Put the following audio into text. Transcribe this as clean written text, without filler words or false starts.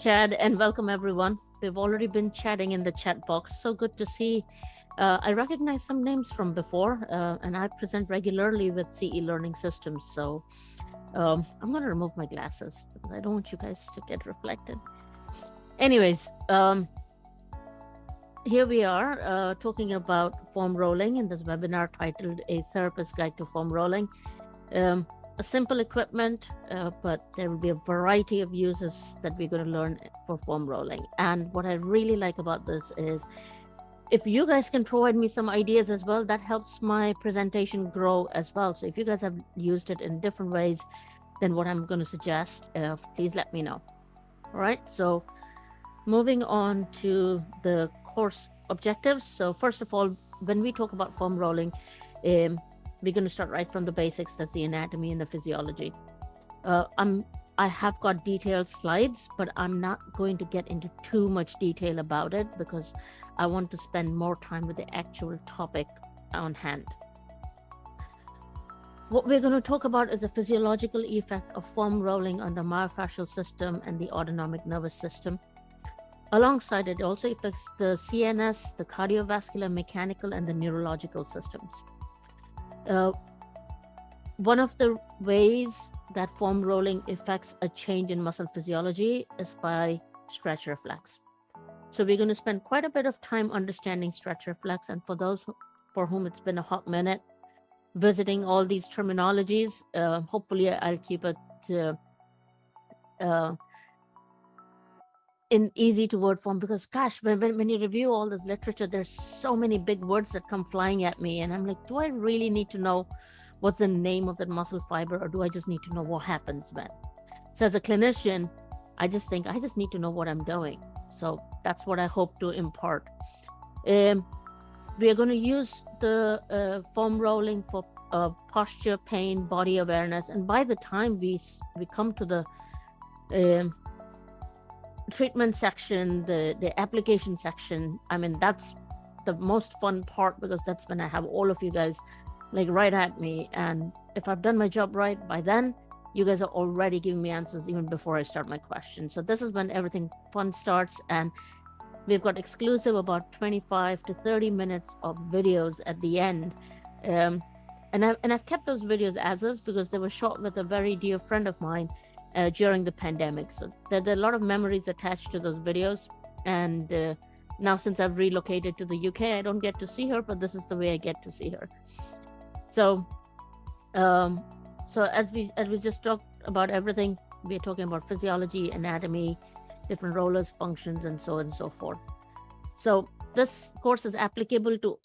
Chad, and welcome everyone. We've already been chatting in the chat box. So good to see. I recognize some names from before, and I present regularly with CE Learning Systems. So I'm going to remove my glasses because I don't want you guys to get reflected. Anyways, here we are talking about foam rolling in this webinar titled A Therapist's Guide to Foam Rolling. A simple equipment, but there will be a variety of uses that we're going to learn for foam rolling. And what I really like about this is if you guys can provide me some ideas as well, that helps my presentation grow as well. So if you guys have used it in different ways than what I'm going to suggest, please let me know. All right, so moving on to the course objectives. So first of all, when we talk about foam rolling, we're going to start right from the basics. That's the anatomy and the physiology. I have got detailed slides, but I'm not going to get into too much detail about it because I want to spend more time with the actual topic on hand. What we're going to talk about is a physiological effect of foam rolling on the myofascial system and the autonomic nervous system. Alongside it also affects the CNS, the cardiovascular, mechanical, and the neurological systems. One of the ways that foam rolling affects a change in muscle physiology is by stretch reflex. So we're going to spend quite a bit of time understanding stretch reflex, and for those for whom it's been a hot minute visiting all these terminologies, hopefully I'll keep it in easy to word form, because gosh, when you review all this literature, there's so many big words that come flying at me, and I'm like, do I really need to know what's the name of that muscle fiber, or do I just need to know what happens when? So as a clinician, I just think I just need to know what I'm doing. So that's what I hope to impart. We are going to use the foam rolling for posture, pain, body awareness, and by the time we come to the treatment section, the application section, I mean, that's the most fun part, because that's when I have all of you guys like right at me, and if I've done my job right, by then you guys are already giving me answers even before I start my questions. So this is when everything fun starts, and we've got exclusive about 25 to 30 minutes of videos at the end, and I've kept those videos as is because they were shot with a very dear friend of mine during the pandemic. So there are a lot of memories attached to those videos, and now since I've relocated to the UK, I don't get to see her, but this is the way I get to see her. So as we just talked about everything, we're talking about physiology, anatomy, different rollers, functions, and so on and so forth. So this course is applicable to